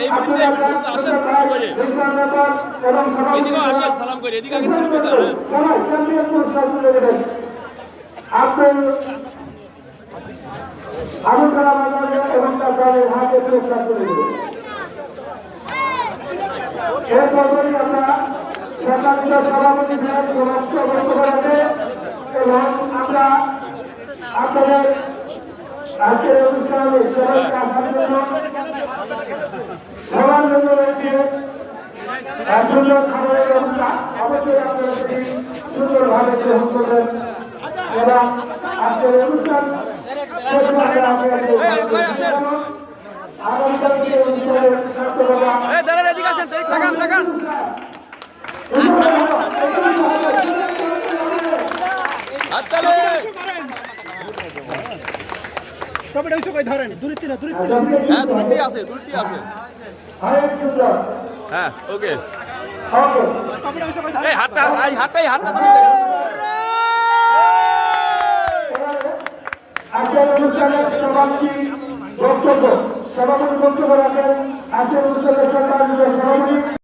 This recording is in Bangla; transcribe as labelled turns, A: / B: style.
A: এই মুহূর্তে আসেন সালাম করে এদিকে আসেন সালাম করে এদিকে আগে সালাম করে
B: আবুল কালাম আজাদ এবং তার দলের হাতে পুরস্কার তুলে দেবেন। এরপরই আমরা সরকারি সভাপতি বক্তব্য রাখবে এবং আমরা আপনাদের আজকের অনুষ্ঠানে সবাইকে আসার জন্য সবার জন্য রয়েছে সুন্দর খাবারের ব্যবস্থা। অবশ্যই আপনারা সেটি সুন্দরভাবে গ্রহণ করবেন এবং আজকের অনুষ্ঠান আগামীকালকে অনুষ্ঠানের
A: দাঁড়ান এদিকে আসেন তাকান তাকান হাততালি
C: টমেটো ইসো কই ধরেন দূরত্ব না দূরত্ব
A: হ্যাঁ দূরত্বই আছে হ্যাঁ ওকে
C: টমেটো ইসো কই
A: এই হাতটা তুমি
B: আজকের অনুষ্ঠানের সভাপতি বক্তব্য রাখেন আজকের অনুষ্ঠানের সরকারি সভাপতি